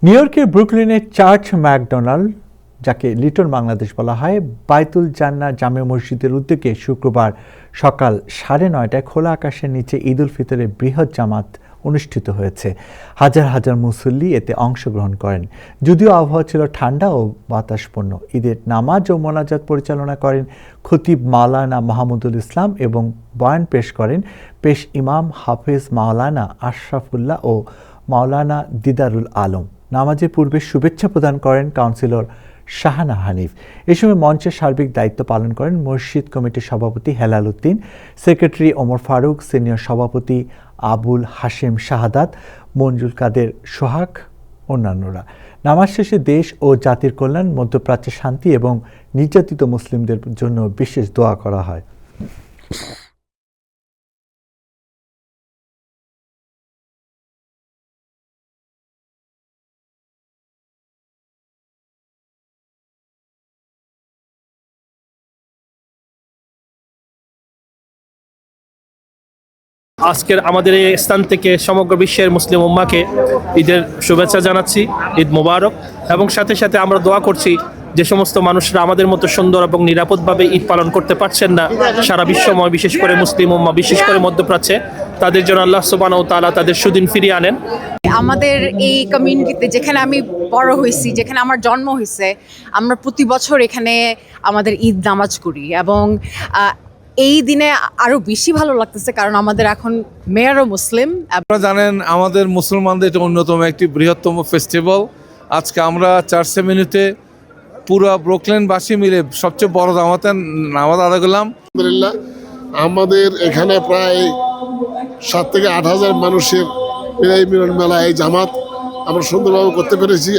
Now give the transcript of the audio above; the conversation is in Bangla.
নিউ ইয়র্কের ব্রুকলিনের চার্চ ম্যাকডোনাল্ড, যাকে লিটল বাংলাদেশ বলা হয়, বাইতুল জান্নাহ জামে মসজিদের উদ্যোগে শুক্রবার সকাল 9:30টায় খোলা আকাশের নিচে ঈদ উল ফিতরের বৃহৎ জামাত অনুষ্ঠিত হয়েছে। হাজার হাজার মুসল্লি এতে অংশগ্রহণ করেন। যদিও আবহাওয়া ছিল ঠান্ডা ও বাতাসপূর্ণ, ঈদের নামাজ ও মোনাজাত পরিচালনা করেন খতিব মাওলানা মাহমুদুল ইসলাম এবং বয়ান পেশ করেন পেশ ইমাম হাফেজ মাওলানা আশরাফুল্লাহ ও মাওলানা দিদারুল আলম। নামাজের পূর্বে শুভেচ্ছা প্রদান করেন কাউন্সিলর শাহানা হানিফ। এ সময় মঞ্চের সার্বিক দায়িত্ব পালন করেন মসজিদ কমিটির সভাপতি হেলাল উদ্দিন, সেক্রেটারি ওমর ফারুক, সিনিয়র সভাপতি আবুল হাশেম শাহাদাত, মঞ্জুল কাদের সোহাগ, অন্যান্যরা। নামাজ শেষে দেশ ও জাতির কল্যাণ, মধ্যপ্রাচ্যের শান্তি এবং নির্যাতিত মুসলিমদের জন্য বিশেষ দোয়া করা হয়। আজকের আমাদের এই স্থান থেকে সমগ্র বিশ্বের মুসলিম উম্মাকে ঈদের শুভেচ্ছা জানাচ্ছি, ঈদ মোবারক। এবং সাথে সাথে আমরা দোয়া করছি যে সমস্ত মানুষরা আমাদের মতো সুন্দর এবং নিরাপদভাবে ঈদ পালন করতে পারছেন না সারা বিশ্বময়, বিশেষ করে মুসলিম উম্মা, বিশেষ করে মধ্যপ্রাচ্যে, তাদের জন্য আল্লাহ সুবহানাহু ওয়া তাআলা তাদের সুদিন ফিরিয়ে আনেন। আমাদের এই কমিউনিটিতে, যেখানে আমি বড় হয়েছি, যেখানে আমার জন্ম হয়েছে, আমরা প্রতি বছর এখানে আমাদের ঈদ নামাজ করি এবং এই দিনে আরো বেশি ভালো লাগতেছে কারণ আমাদের এখন মেয়রও মুসলিম। আপনারা জানেন আমাদের মুসলমানদের এটা অন্যতম একটি বৃহত্তম ফেস্টিভ্যাল। আজকে আমরা চার্চ এভিনিউতে পুরো ব্রুকলিনবাসী মিলে সবচেয়ে বড় নামাজ আদায় করলাম। আলহামদুলিল্লাহ, আমাদের এখানে প্রায় 7 থেকে 8 হাজার মানুষের মিলন মেলা এই জামাত আমরা সুন্দরভাবে করতে পেরেছি।